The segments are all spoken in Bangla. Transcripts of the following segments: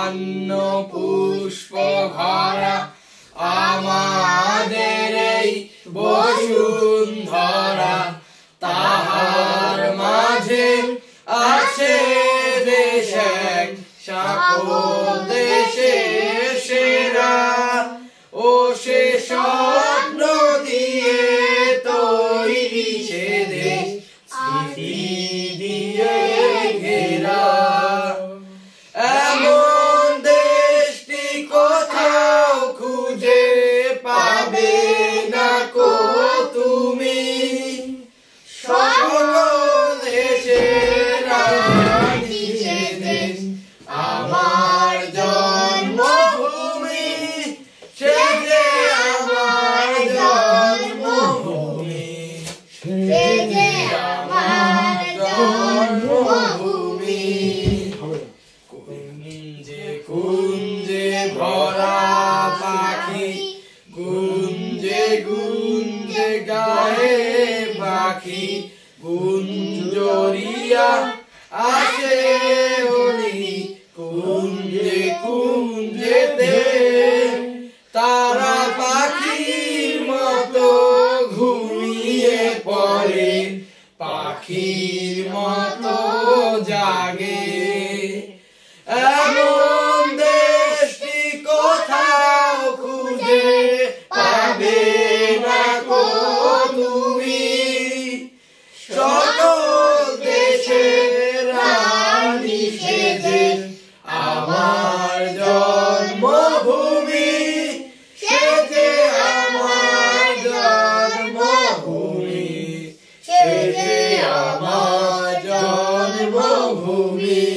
বন্য পুষ্প ভরা আমাদের এই বসুন্ধরা, তাহার মাঝে আছে দেশ এক সকল দেশে সেরা। ও সে স্বপ্ন দিয়ে তৈরি সে দেশ, স্মৃতি দিয়ে ঘেরা। এমন দেশটি কোথাও খুঁজে পাবে না কো তুমি, সকল দেশের রানী সে দেশ আমার জন্মভূমি, সে যে আমার জন্মভূমি, সে যে আমার জন্মভূমি। কুঞ্জে কুঞ্জে ভরা পাখি, গুঞ্জে গুঞ্জে গায়ে পাখি, গুঞ্জরিয়া আসে হলি কুঞ্জে কুঞ্জেতে। তারা পাখির মতো ঘুমিয়ে পড়ে, পাখির মতো জাগে। এমন দেশটি কোথাও খুঁজে পাবে না কো তুমি, সকল দেশের রানী সে দেশ আমার জন্মভূমি, সে যে আমার জন্মভূমি, সে যে আমার জন্মভূমি।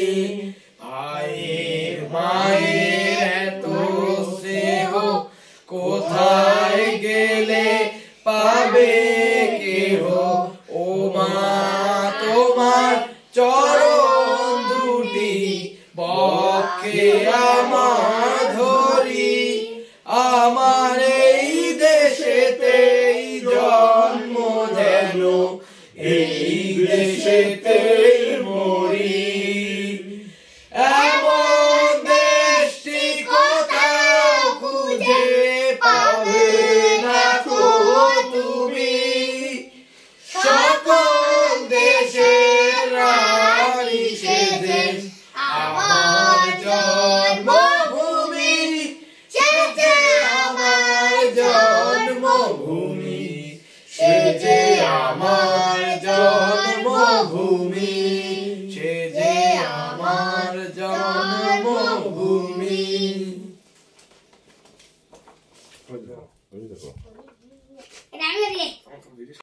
মায়ের মায়ের এত স্নেহ কোথায় গেলে পাবে কেহ, ও মা তোমার চরণ দুটি বক্ষে আমার ধরি। আমার এই দেশেতেই জন্ম যেন এই দেশেতেই মরি। এমন দেশটি কোথাও খুঁজে পাবে না কো তুমি, সকল দেশের রানী সে দেশ আমার জন্মভূমি, সে যে আমার জন্মভূমি, সে যে আমার জন্মভূমি, সে যে আমার জন্মভূমি।